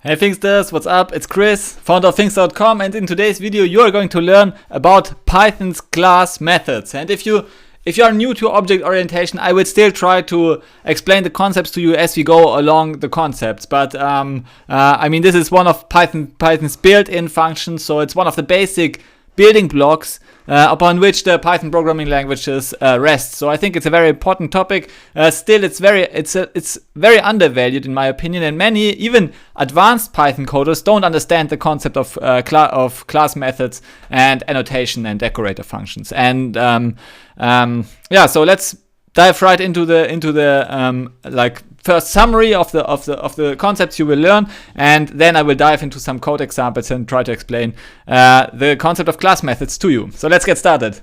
Hey Finxters, what's up? It's Chris, founder of Finxter.com, and in today's video you are going to learn about Python's class methods. And if you are new to object orientation, I will still try to explain the concepts to you as we go along the concepts. But I mean, this is one of Python's built-in functions, so it's one of the basic building blocks upon which the Python programming languages rest. So I think it's a very important topic. Still, it's very undervalued in my opinion, and many even advanced Python coders don't understand the concept of class methods and annotation and decorator functions. And yeah, so let's dive right into the like first summary of the concepts you will learn, and then I will dive into some code examples and try to explain the concept of class methods to you. So let's get started.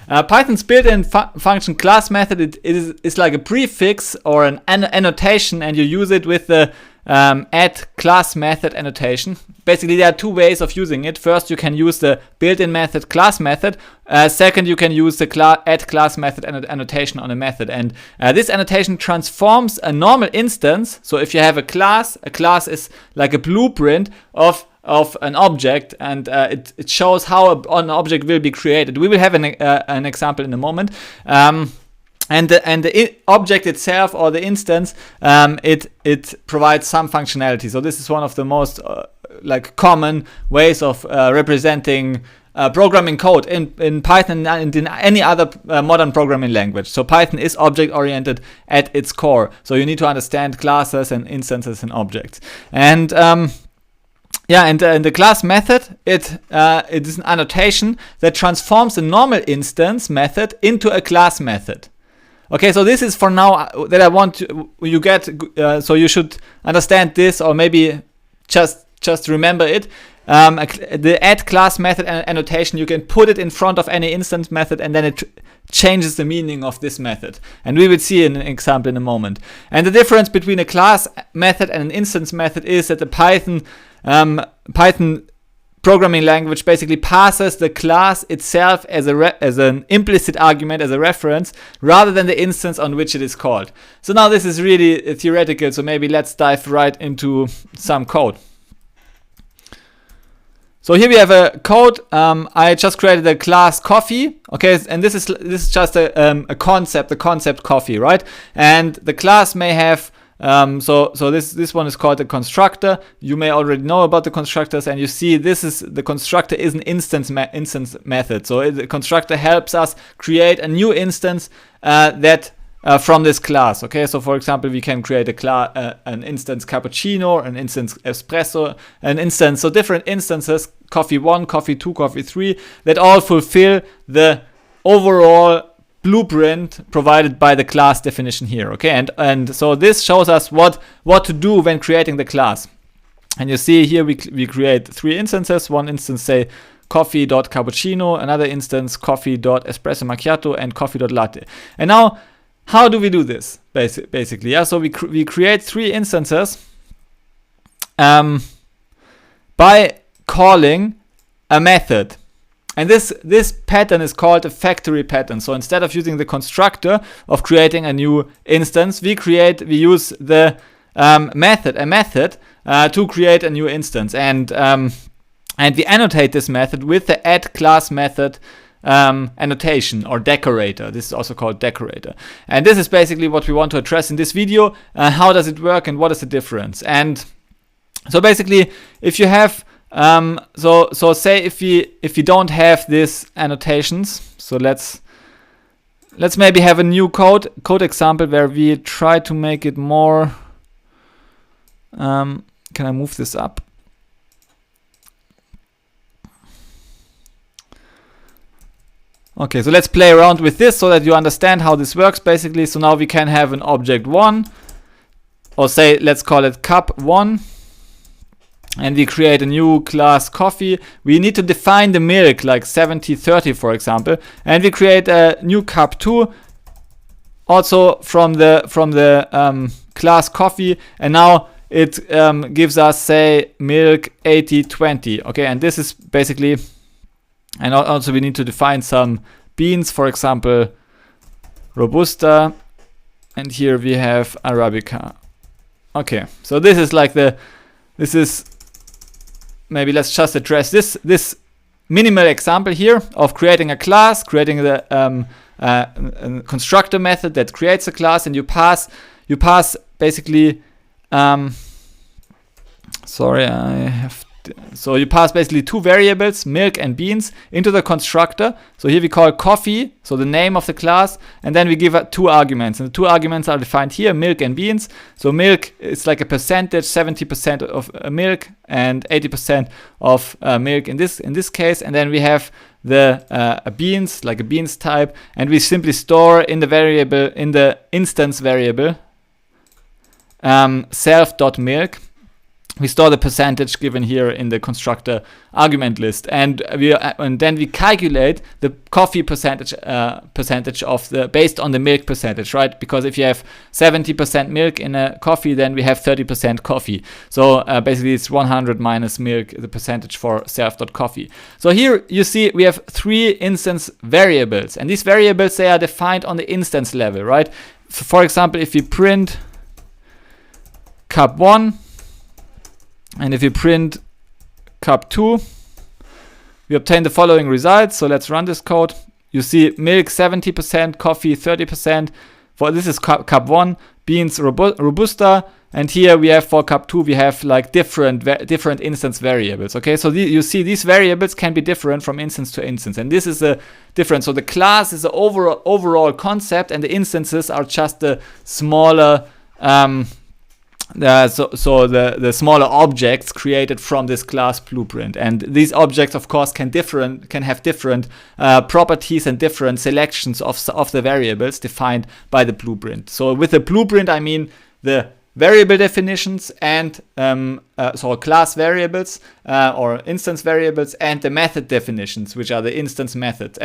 Python's built-in function class method is like a prefix or an annotation, and you use it with the add class method annotation. Basically, there are two ways of using it. First, you can use the built-in method class method. Second, you can use the add class method annotation on a method. And this annotation transforms a normal instance. So if you have a class is like a blueprint of an object, and it shows how an object will be created. We will have an example in a moment. And the object itself, or the instance, it provides some functionality. So this is one of the most like common ways of representing programming code in Python and in any other modern programming language. So Python is object oriented at its core. So you need to understand classes and instances and objects. And yeah, and the class method, it is an annotation that transforms a normal instance method into a class method. Okay, so this is for now that I want you get, so you should understand this, or maybe just remember it. The add class method annotation, you can put it in front of any instance method, and then it changes the meaning of this method. And we will see an example in a moment. And the difference between a class method and an instance method is that the Python programming language basically passes the class itself as an implicit argument, as a reference, rather than the instance on which it is called. So now this is really theoretical, so maybe let's dive right into some code. So here we have a code. I just created a class coffee, okay, and this is just a concept, the concept coffee, right? And the class may have so this one is called a constructor. You may already know about the constructors, and you see the constructor is an instance method. So the constructor helps us create a new instance that from this class. Okay, so for example, we can create an instance cappuccino, an instance espresso, an instance, so different instances, coffee 1, coffee 2, coffee 3, that all fulfill the overall blueprint provided by the class definition here. Okay, and so this shows us what to do when creating the class. And you see here we create 3 instances. One instance say coffee.cappuccino, another instance coffee.espresso macchiato, and coffee.latte. And now, how do we do this basically? Yeah, so we create 3 instances by calling a method. And this pattern is called a factory pattern. So instead of using the constructor of creating a new instance, we use the method to create a new instance, and we annotate this method with the add class method annotation, or decorator. This is also called decorator. And this is basically what we want to address in this video. How does it work, and what is the difference? And so basically, if you have so say if we don't have these annotations, so let's maybe have a new code example where we try to make it more. Can I move this up? Okay, so let's play around with this so that you understand how this works basically. So now we can have an object 1, or say let's call it cup 1. And we create a new class coffee. We need to define the milk, like 70-30 for example, and we create a new cup 2, also from the class coffee, and now it gives us, say, milk 80-20. Okay, and this is basically, and also we need to define some beans, for example Robusta, and here we have Arabica. Okay, so this is like the this is, maybe let's just address this minimal example here of creating a class, creating the constructor method that creates a class, and you pass basically so you pass basically two variables, milk and beans, into the constructor. So here we call coffee, so the name of the class, and then we give two arguments, and the two arguments are defined here, milk and beans. So milk is like a percentage, 70% of milk and 80% of milk in this case, and then we have the beans, like a beans type, and we simply store in the variable, in the instance variable, self.milk. We store the percentage given here in the constructor argument list, and then we calculate the coffee percentage of the based on the milk percentage, right? Because if you have 70% milk in a coffee, then we have 30% coffee. So basically, it's 100 minus milk, the percentage for self.coffee. So here you see we have three instance variables, and these variables, they are defined on the instance level, right? For example, if we print cup 1. And if you print cup 2, we obtain the following results. So let's run this code. You see milk 70%, coffee 30%. For this is cup 1, beans robusta, and here we have for cup 2 we have like different instance variables. Okay, so you see these variables can be different from instance to instance, and this is a difference. So the class is the overall concept, and the instances are just the smaller. The smaller objects created from this class blueprint, and these objects of course can have different properties and different selections of the variables defined by the blueprint. So with the blueprint I mean the variable definitions and so class variables or instance variables, and the method definitions, which are the instance methods.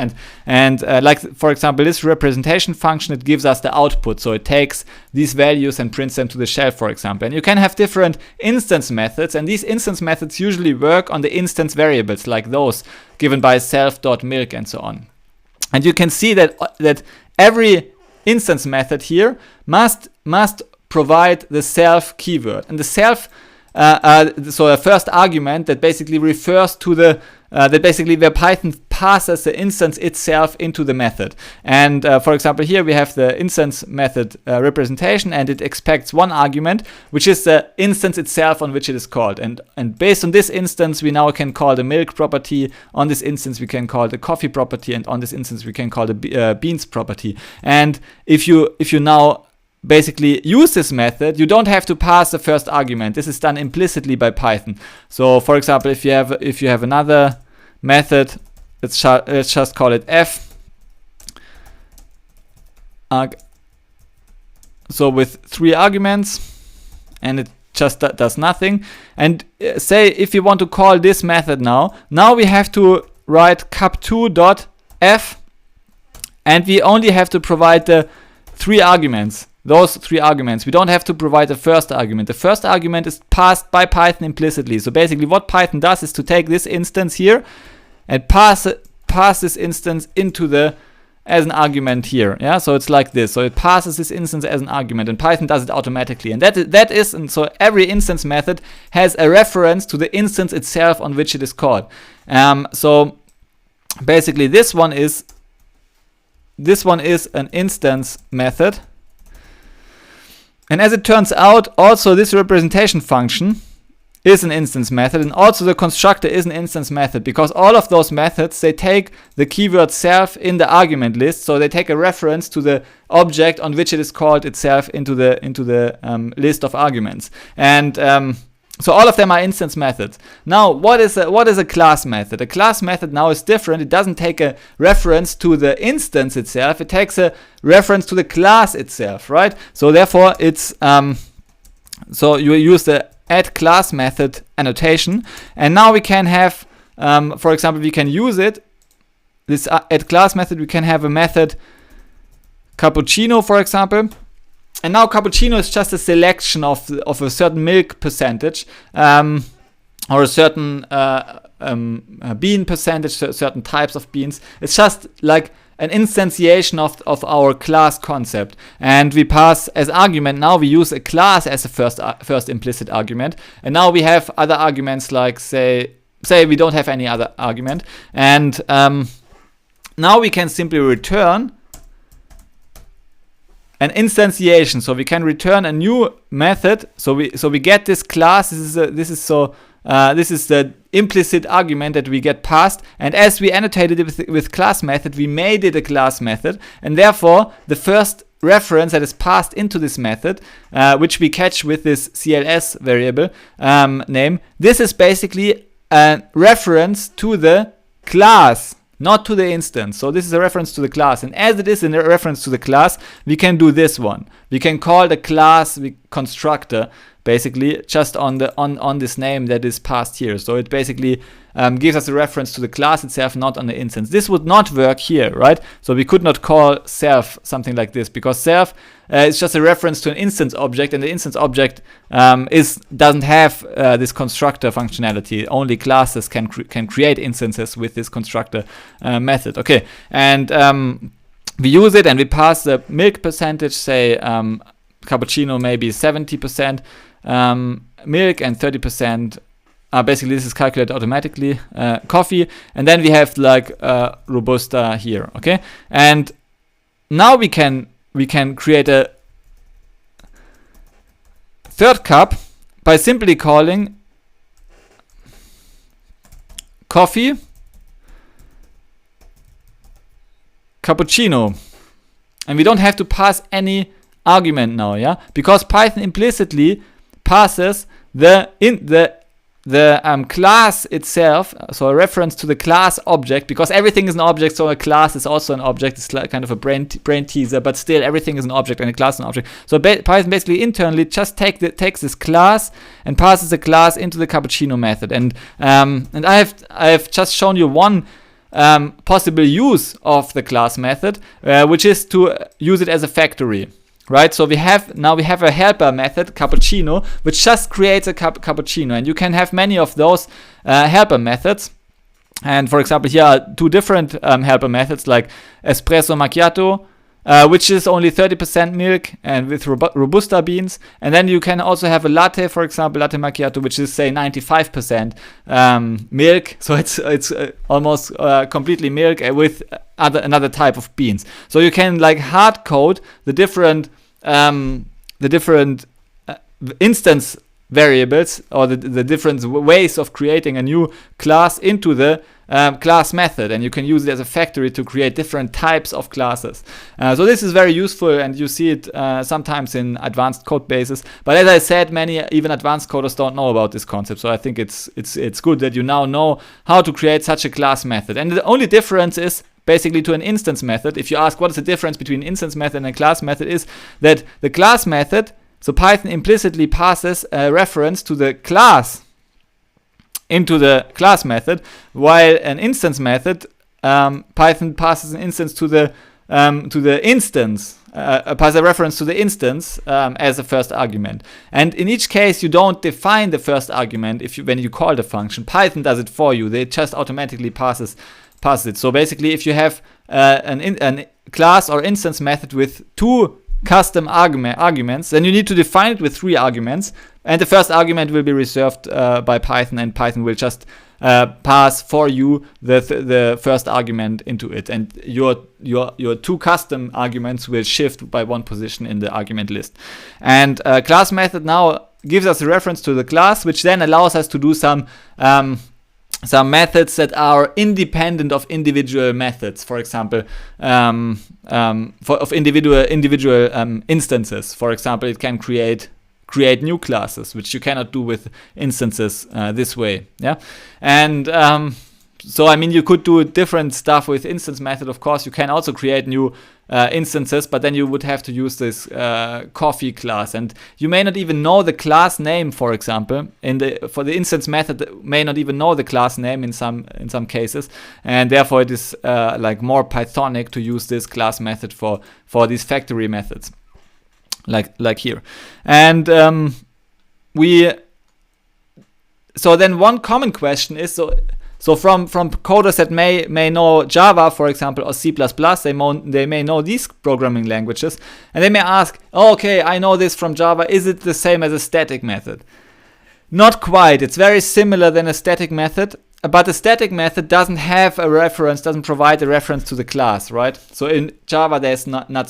And like for example, this representation function, it gives us the output. So it takes these values and prints them to the shelf, for example. And you can have different instance methods, and these instance methods usually work on the instance variables, like those given by self.milk and so on. And you can see that every instance method here must provide the self keyword, and the self so a first argument that basically refers to the that basically where Python passes the instance itself into the method. And for example, here we have the instance method representation, and it expects one argument, which is the instance itself on which it is called. And based on this instance, we now can call the milk property. On this instance, we can call the coffee property, and on this instance, we can call the beans property. And if you now basically use this method, you don't have to pass the first argument. This is done implicitly by Python. So for example, if you have another method, let's just call it f. So with 3 arguments, and it just does nothing. And say if you want to call this method now we have to write cup2.f, and we only have to provide the 3 arguments. Those 3 arguments. We don't have to provide the first argument. The first argument is passed by Python implicitly. So basically what Python does is to take this instance here and pass this instance into as an argument here. Yeah, so it's like this. So it passes this instance as an argument, and Python does it automatically. And and so every instance method has a reference to the instance itself on which it is called. So basically this one is an instance method. And as it turns out, also this representation function is an instance method, and also the constructor is an instance method, because all of those methods, they take the keyword self in the argument list, so they take a reference to the object on which it is called itself into the list of arguments. And so all of them are instance methods. Now, what is a class method? A class method now is different. It doesn't take a reference to the instance itself. It takes a reference to the class itself, right? So therefore, it's so you use the add class method annotation, and now we can have, for example, we can use this add class method. We can have a method cappuccino, for example. And now cappuccino is just a selection of a certain milk percentage, or a certain bean percentage, certain types of beans. It's just like an instantiation of our class concept, and we pass as argument. Now we use a class as a first implicit argument, and now we have other arguments, like say we don't have any other argument, and now we can simply return an instantiation. So we can return a new method. So we get this class. This is the implicit argument that we get passed, and as we annotated it with class method, we made it a class method, and therefore the first reference that is passed into this method, which we catch with this CLS variable name, this is basically a reference to the class, not to the instance. So this is a reference to the class, and as it is a reference to the class, we can do this one. We can call the class constructor basically just on this name that is passed here. So it basically gives us a reference to the class itself, not on the instance. This would not work here, right? So we could not call self something like this, because self is just a reference to an instance object, and the instance object doesn't have this constructor functionality. Only classes can create instances with this constructor method. Okay, and we use it and we pass the milk percentage, say cappuccino maybe 70% milk and 30% basically this is calculated automatically, coffee, and then we have like Robusta here. Okay, and now we can create a third cup by simply calling coffee cappuccino, and we don't have to pass any argument now, yeah, because Python implicitly passes the class itself, so a reference to the class object, because everything is an object, so a class is also an object. It's like kind of a brain teaser, but still everything is an object and a class is an object. So Python basically internally just takes this class and passes the class into the cappuccino method, and I have just shown you one possible use of the class method, which is to use it as a factory. Right, so we have a helper method, cappuccino, which just creates a cappuccino, and you can have many of those helper methods. And for example, here are two different helper methods, like espresso macchiato, which is only 30% milk and with Robusta beans. And then you can also have a latte, for example, latte macchiato, which is say 95% milk. So it's almost completely milk with another type of beans. So you can like hard code the different instance variables, or the different ways of creating a new class into the class method, and you can use it as a factory to create different types of classes. So this is very useful, and you see it sometimes in advanced code bases. But as I said, many even advanced coders don't know about this concept. So I think it's good that you now know how to create such a class method. And the only difference is basically to an instance method. If you ask what is the difference between an instance method and a class method, is that the class method, so Python implicitly passes a reference to the class into the class method, while an instance method, Python passes an instance to the instance, pass a reference to the instance as a first argument. And in each case, you don't define the first argument when you call the function. Python does it for you. They just automatically passes it. So basically, if you have an class or instance method with two custom arguments, then you need to define it with 3 arguments, and the first argument will be reserved by Python, and Python will just pass for you the first argument into it, and your 2 custom arguments will shift by 1 position in the argument list. And class method now gives us a reference to the class, which then allows us to do some methods that are independent of individual methods. For example, of individual instances. For example, it can create new classes, which you cannot do with instances this way. Yeah, and so I mean, you could do different stuff with instance method. Of course, you can also create new instances, but then you would have to use this coffee class, and you may not even know the class name. For example, for the instance method, may not even know the class name in some cases, and therefore it is like more Pythonic to use this class method for these factory methods, like here. And so then one common question is, so So from coders that may know Java, for example, or C++, they may know these programming languages, and they may ask, oh, okay, I know this from Java, is it the same as a static method? Not quite. It's very similar than a static method, but the static method doesn't have a reference, doesn't provide a reference to the class, right? So in Java, there's no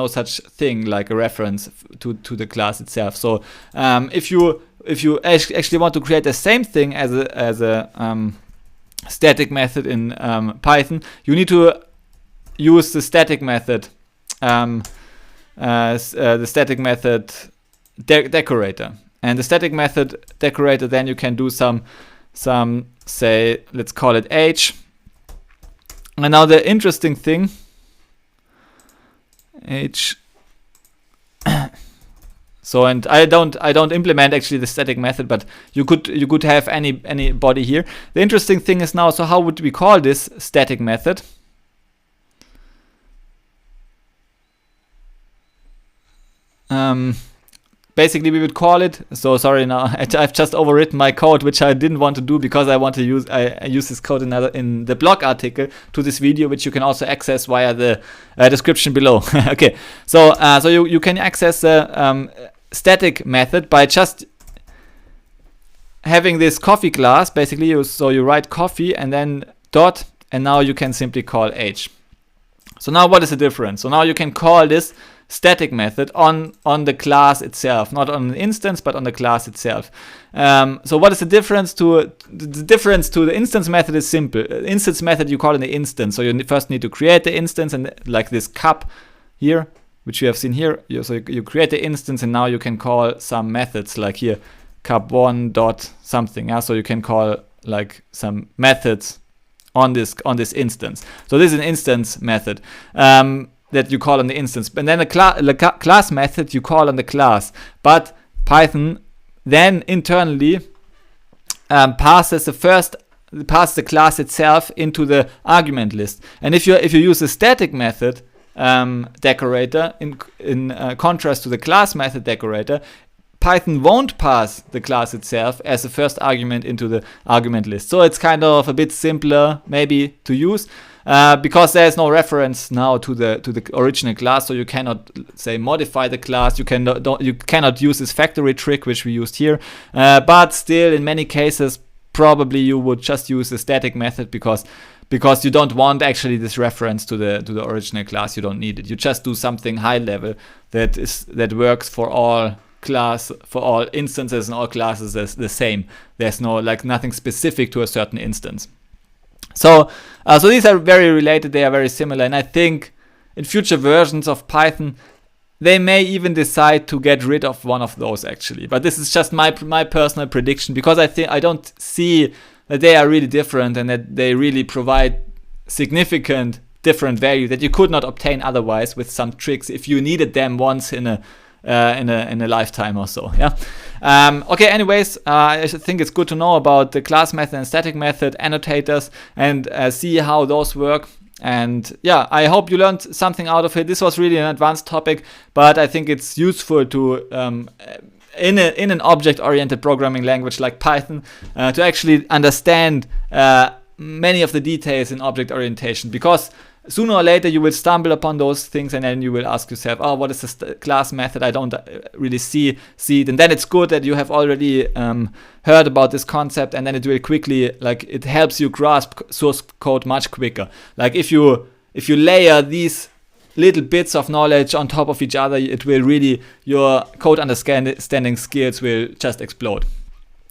such thing like a reference to the class itself. So if you actually want to create the same thing as a static method in Python, you need to use the static method, decorator. And the static method decorator, then you can do some say, let's call it age. And now the interesting thing, age. So, and I don't implement actually the static method, but you could have any body here. The interesting thing is now, so how would we call this static method? Basically, we would call it. So sorry, now I've just overwritten my code, which I didn't want to do because I want to use. I use this code in the blog article to this video, which you can also access via the description below. Okay, so you can access the static method by just having this coffee class. Basically, you write coffee and then dot, and now you can simply call age. So now what is the difference? So now you can call this static method on the class itself, not on an instance, but on the class itself. So what is the difference to the instance method? Is simple. Instance method you call in the instance. So you first need to create the instance, and like this cup here, which you have seen here. So you create the instance, and now you can call some methods like here, cup1 dot something. Yeah? So you can call like some methods on this instance. So this is an instance method. That you call on the instance, and then the class method you call on the class. But Python then internally passes the class itself into the argument list. And if you use the static method decorator in contrast to the class method decorator, Python won't pass the class itself as the first argument into the argument list. So it's kind of a bit simpler maybe to use. Because there's no reference now to the original class, so you cannot say modify the class. You cannot use this factory trick which we used here. But still, in many cases, probably you would just use the static method because you don't want actually this reference to the original class. You don't need it. You just do something high level that works for all instances and all classes as the same. There's no nothing specific to a certain instance. So these are very related, they are very similar, and I think in future versions of Python, they may even decide to get rid of one of those actually. But this is just my personal prediction, because I don't see that they are really different and that they really provide significant different value that you could not obtain otherwise with some tricks if you needed them once in a lifetime or so. Yeah. Okay, anyways, I think it's good to know about the class method and static method annotators and see how those work. And yeah, I hope you learned something out of it. This was really an advanced topic, but I think it's useful to in an object-oriented programming language like Python to actually understand many of the details in object orientation, because sooner or later you will stumble upon those things and then you will ask yourself, oh, what is the class method? I don't really see it. And then it's good that you have already heard about this concept, and then it will quickly, it helps you grasp source code much quicker. Like if you layer these little bits of knowledge on top of each other, it will really, your code understanding skills will just explode.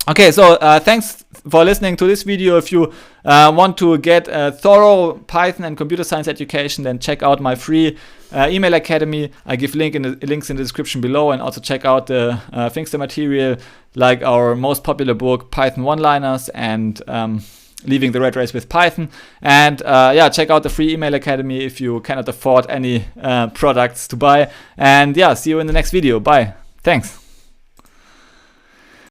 Okay, so thanks for listening to this video. If you want to get a thorough Python and computer science education, then check out my free email academy. I give links in the description below, and also check out the Finxter material, like our most popular book, Python One-Liners, and Leaving the Rat Race with Python. And yeah, check out the free email academy if you cannot afford any products to buy. And yeah, see you in the next video. Bye. Thanks.